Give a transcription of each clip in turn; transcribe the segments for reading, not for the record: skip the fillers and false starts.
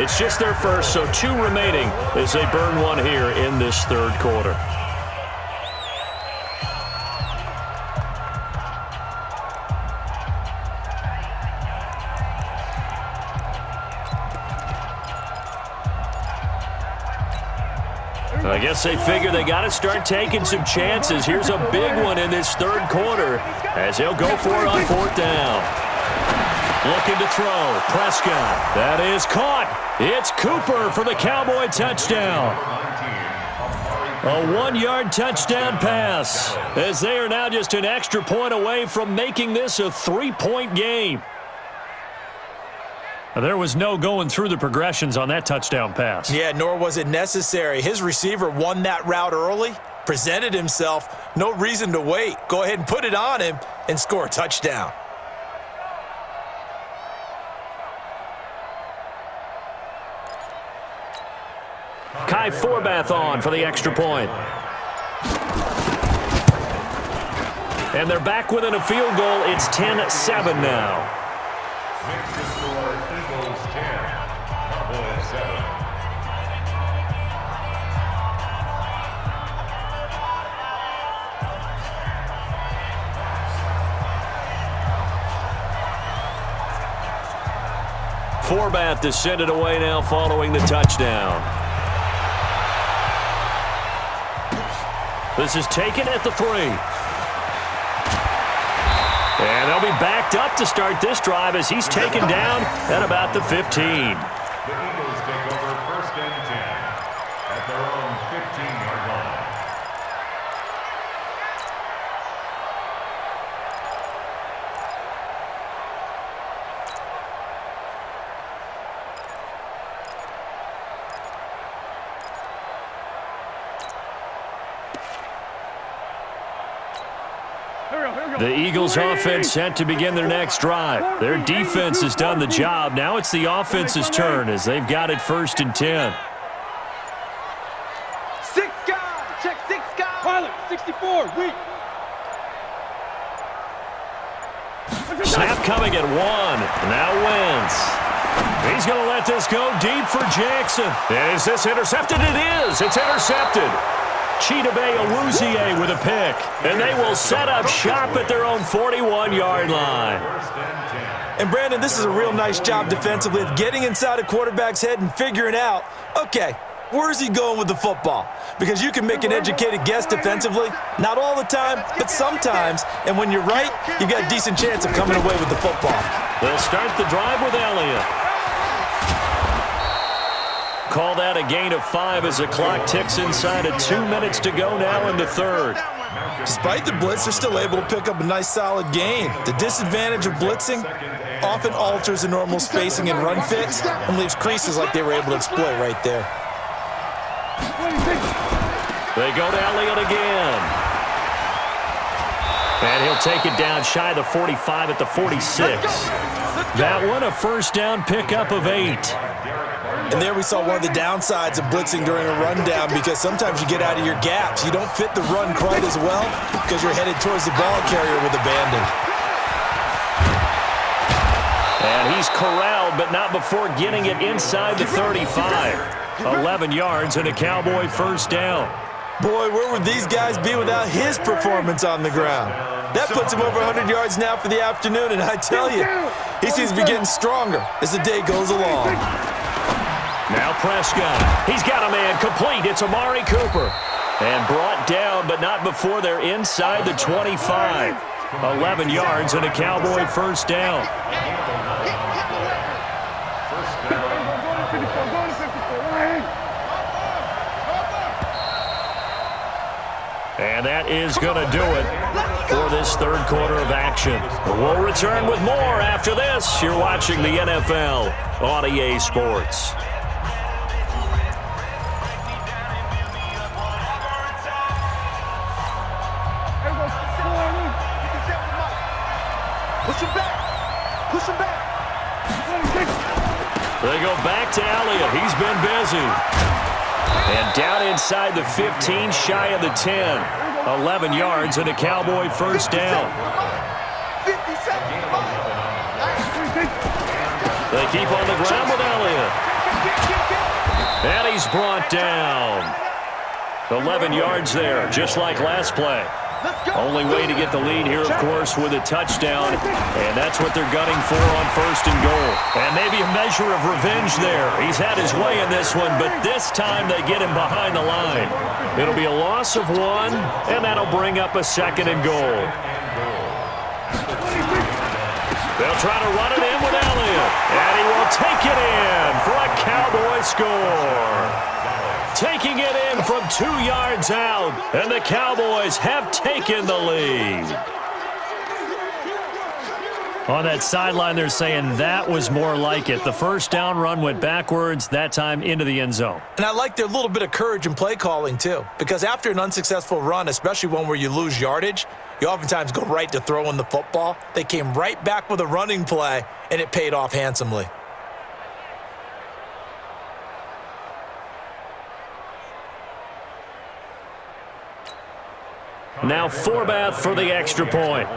It's just their first, so 2 remaining as they burn one here in this third quarter. I guess they figure they got to start taking some chances. Here's a big one in this third quarter as he'll go for it on 4th down. Looking to throw. Prescott. That is caught. It's Cooper for the Cowboy touchdown. A 1-yard touchdown pass as they are now just an extra point away from making this a 3-point game. There was no going through the progressions on that touchdown pass. Yeah, nor was it necessary. His receiver won that route early, presented himself, no reason to wait. Go ahead and put it on him and score a touchdown. Kai Forbath on for the extra point. And they're back within a field goal. It's 10-7 now. Eagles 10, Cowboys 7. Forbath descended away now following the touchdown. This is taken at the 3. And they'll be backed up to start this drive as he's taken down at about the 15. The Eagles take over 1st and 10 at their own 15-yard line. The Eagles offense set to begin their next drive. Their defense has done the job. Now it's the offense's turn as they've got it 1st and 10. 6 guys. Check 6 guys. Pilot, 64. Weak. Snap coming at 1. Now Wentz. He's going to let this go deep for Jackson. Is this intercepted? It is. It's intercepted. Chidobe Awuzie with a pick. And they will set up shop at their own 41-yard line. And, Brandon, this is a real nice job defensively of getting inside a quarterback's head and figuring out, okay, where's he going with the football? Because you can make an educated guess defensively. Not all the time, but sometimes. And when you're right, you've got a decent chance of coming away with the football. They'll start the drive with Elliott. Call that a gain of 5 as the clock ticks inside of 2 minutes to go now in the third. Despite the blitz, they're still able to pick up a nice solid gain. The disadvantage of blitzing often alters the normal spacing and run fits and leaves creases like they were able to exploit right there. They go to Elliott again. And he'll take it down shy of the 45 at the 46. That one a 1st down pickup of 8. And there we saw one of the downsides of blitzing during a rundown because sometimes you get out of your gaps. You don't fit the run quite as well because you're headed towards the ball carrier with abandon. And he's corralled, but not before getting it inside the 35. 11 yards and a Cowboy 1st down. Boy, where would these guys be without his performance on the ground? That puts him over 100 yards now for the afternoon, and I tell you, he seems to be getting stronger as the day goes along. Now Prescott. He's got a man complete. It's Amari Cooper. And brought down, but not before they're inside the 25. 11 yards and a Cowboy 1st down. And that is going to do it for this third quarter of action. We'll return with more after this. You're watching the NFL on EA Sports. Push him back. Push him back. They go back to Elliott. He's been busy. And down inside the 15, shy of the 10. 11 yards and a Cowboy 1st down. 50 seconds. They keep on the ground with Elliott. he's brought down. 11 yards there, just like last play. Only way to get the lead here, of course, with a touchdown, and that's what they're gunning for on 1st and goal. And maybe a measure of revenge there. He's had his way in this one, but this time they get him behind the line. It'll be a loss of 1, and that'll bring up a 2nd and goal. They'll try to run it in with Elliott, and he will take it in for a Cowboy score. Taking it in from 2 yards out, and the Cowboys have taken the lead. On that sideline, they're saying that was more like it. The first down run went backwards, that time into the end zone. And I like their little bit of courage in play calling, too, because after an unsuccessful run, especially one where you lose yardage, you oftentimes go right to throwing the football. They came right back with a running play, and it paid off handsomely. Now Forbath for the extra point.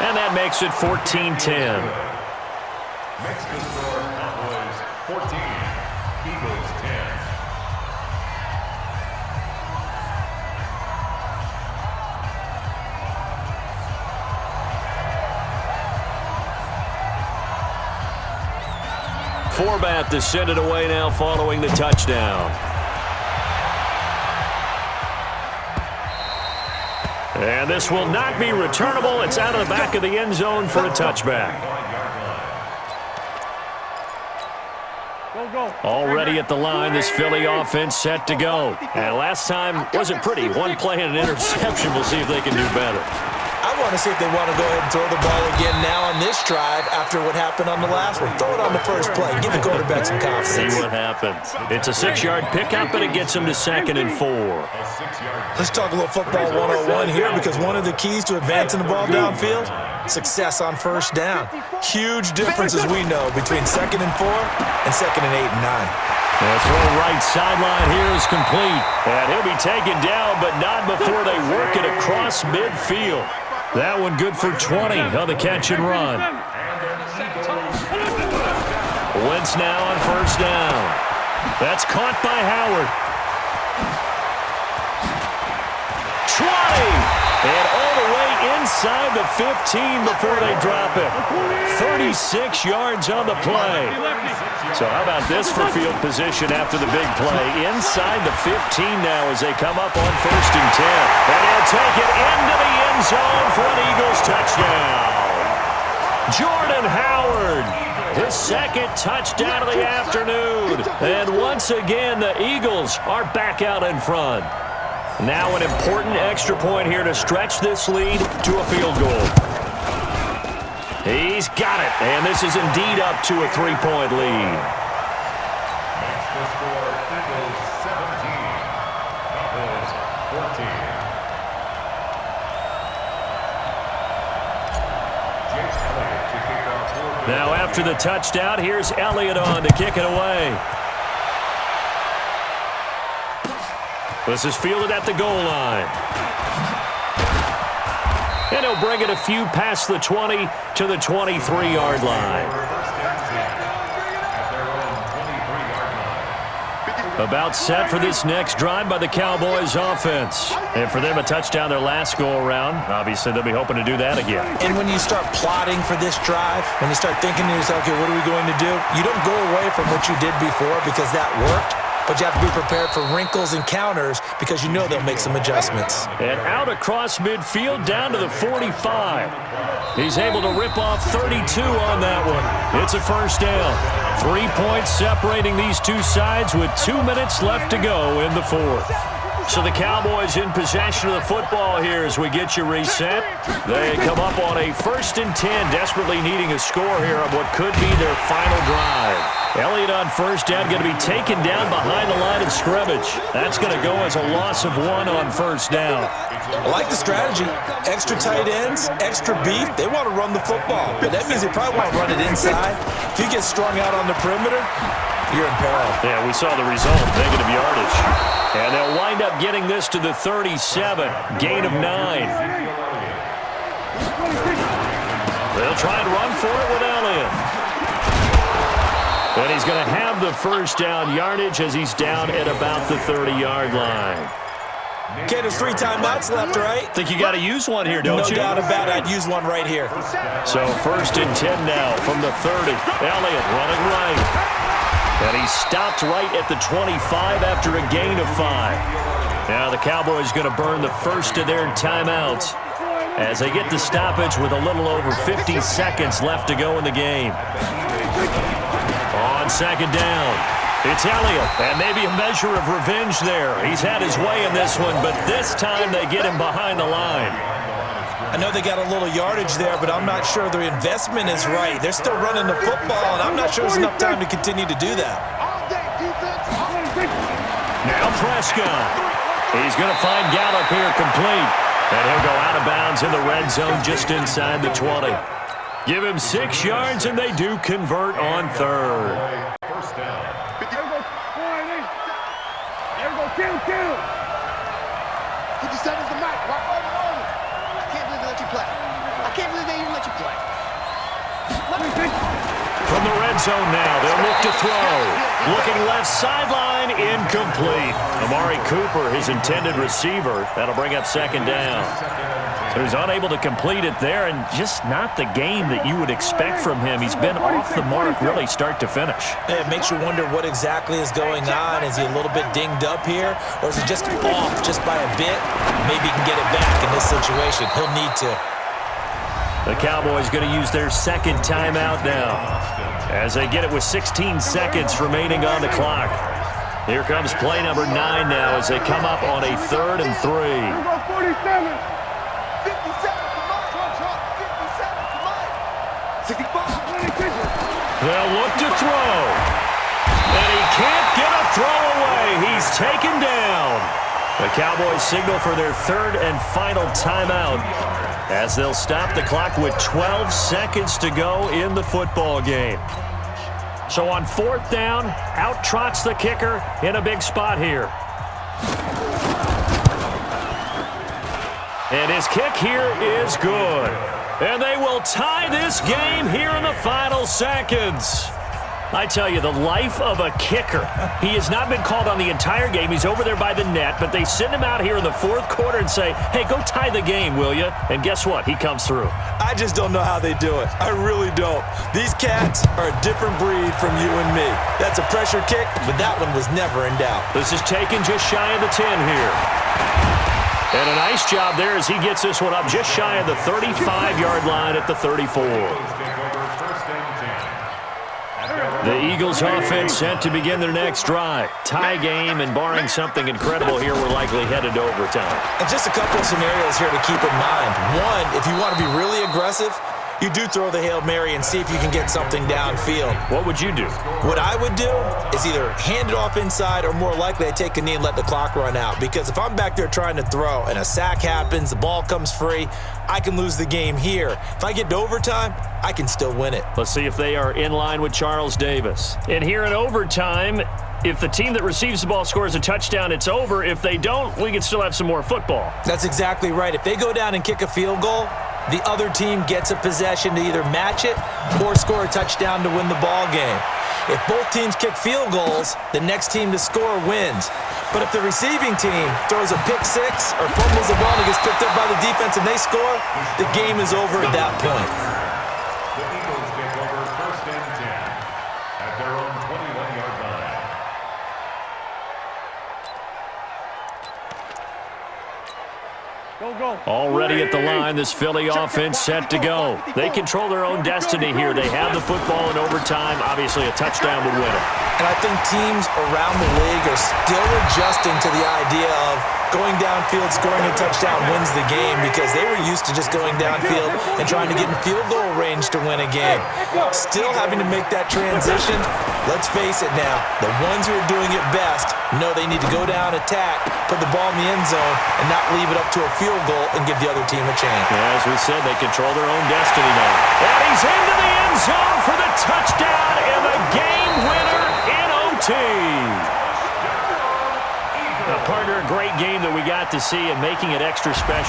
And that makes it 14-10. Makes the score Cowboys 14, Eagles 10. Forbath to send it away now following the touchdown. And this will not be returnable. It's out of the back of the end zone for a touchback. Already at the line, this Philly offense set to go. And last time wasn't pretty. One play and an interception. We'll see if they can do better. I want to see if they want to go ahead and throw the ball again now on this drive after what happened on the last one. Throw it on the first play. Give the quarterback some confidence. See what happens. It's a 6-yard pickup, and it gets them to 2nd and 4. Let's talk a little football 101 here, because one of the keys to advancing the ball downfield, success on 1st down. Huge difference, as we know, between 2nd and 4 and 2nd and 8 and 9. The throw right sideline here is complete. And he'll be taken down, but not before they work it across midfield. That one good for 20 on the catch and run. Wentz now on 1st down. That's caught by Howard. 20! And all the way inside the 15 before they drop it. 36 yards on the play. So how about this for field position after the big play? Inside the 15 now as they come up on 1st and 10. And he'll take it into the end zone for an Eagles touchdown. Jordan Howard, his 2nd touchdown of the afternoon. And once again, the Eagles are back out in front. Now an important extra point here to stretch this lead to a field goal. He's got it, and this is indeed up to a 3-point lead. Makes the score Eagles 17, Cowboys 14. Jake Elliott to kick off. Now after the touchdown, here's Elliott on to kick it away. This is fielded at the goal line. And he'll bring it a few past the 20 to the 23-yard line. About set for this next drive by the Cowboys offense. And for them, a touchdown their last go-around. Obviously, they'll be hoping to do that again. And when you start plotting for this drive, when you start thinking to yourself, okay, what are we going to do? You don't go away from what you did before because that worked. But you have to be prepared for wrinkles and counters because you know they'll make some adjustments. And out across midfield down to the 45. He's able to rip off 32 on that one. It's a 1st down. 3 points separating these two sides with 2 minutes left to go in the 4th. So the Cowboys in possession of the football here as we get you reset. They come up on a 1st and 10, desperately needing a score here on what could be their final drive. Elliott on 1st down, going to be taken down behind the line of scrimmage. That's going to go as a loss of 1 on 1st down. I like the strategy. Extra tight ends, extra beef. They want to run the football, but that means they probably want to run it inside. If you get strung out on the perimeter, you're in peril. Yeah, we saw the result, negative yardage. And they'll wind up getting this to the 37, gain of 9. They'll try and run for it with Elliott. And he's going to have the first down yardage as he's down at about the 30-yard line. Okay, there's 3 timeouts left, right? Think you got to use one here, don't you? No doubt about it. I'd use one right here. So 1st and 10 now from the 30. Elliott running right. And he stopped right at the 25 after a gain of 5. Now the Cowboys going to burn the first of their timeouts as they get the stoppage with a little over 50 seconds left to go in the game. On 2nd down, it's Elliott, and maybe a measure of revenge there. He's had his way in this one, but this time they get him behind the line. I know they got a little yardage there, but I'm not sure the investment is right. They're still running the football, and I'm not sure there's enough time to continue to do that. Now Prescott. He's going to find Gallup here complete, and he'll go out of bounds in the red zone just inside the 20. Give him 6 yards, and they do convert on 3rd. First down. Kill. 57's the mic. Rock on. I can't believe they let you play. I can't believe they even let you play. From the red zone now, they'll look to throw. Looking left sideline, incomplete. Amari Cooper, his intended receiver. That'll bring up 2nd down. So he's unable to complete it there, and just not the game that you would expect from him. He's been off the mark really start to finish. It makes you wonder what exactly is going on. Is he a little bit dinged up here, or is he just off just by a bit? Maybe he can get it back in this situation. He'll need to. The Cowboys going to use their 2nd timeout now as they get it with 16 seconds remaining on the clock. Here comes play number 9 now as they come up on a 3rd and 3. They'll look to throw. And he can't get a throw away. He's taken down. The Cowboys signal for their 3rd and final timeout as they'll stop the clock with 12 seconds to go in the football game. So on 4th down, out trots the kicker in a big spot here. And his kick here is good. And they will tie this game here in the final seconds. I tell you, the life of a kicker. He has not been called on the entire game. He's over there by the net, but they send him out here in the 4th quarter and say, hey, go tie the game, will you? And guess what? He comes through. I just don't know how they do it. I really don't. These cats are a different breed from you and me. That's a pressure kick, but that one was never in doubt. This is taken just shy of the 10 here. And a nice job there as he gets this one up just shy of the 35-yard line at the 34. The Eagles offense set to begin their next drive. Tie game, and barring something incredible here, we're likely headed to overtime. And just a couple of scenarios here to keep in mind. One, if you want to be really aggressive, you do throw the Hail Mary and see if you can get something downfield. What would you do? What I would do is either hand it off inside or more likely I take a knee and let the clock run out. Because if I'm back there trying to throw and a sack happens, the ball comes free, I can lose the game here. If I get to overtime, I can still win it. Let's see if they are in line with Charles Davis. And here in overtime, if the team that receives the ball scores a touchdown, it's over. If they don't, we can still have some more football. That's exactly right. If they go down and kick a field goal, the other team gets a possession to either match it or score a touchdown to win the ball game. If both teams kick field goals, the next team to score wins. But if the receiving team throws a pick six or fumbles the ball and it gets picked up by the defense and they score, the game is over at that point. The Eagles take over 1st and 10 at their own 21-yard line. Already at the line, this Philly offense set to go. They control their own destiny here. They have the football in overtime. Obviously, a touchdown would win it. And I think teams around the league are still adjusting to the idea of going downfield, scoring a touchdown wins the game because they were used to just going downfield and trying to get in field goal range to win a game. Still having to make that transition. Let's face it now, the ones who are doing it best know they need to go down, attack, put the ball in the end zone, and not leave it up to a field goal and give the other team a chance. Yeah, as we said, they control their own destiny now. And he's into the end zone for the touchdown and the game winner in OT. Now, partner, a great game that we got to see and making it extra special.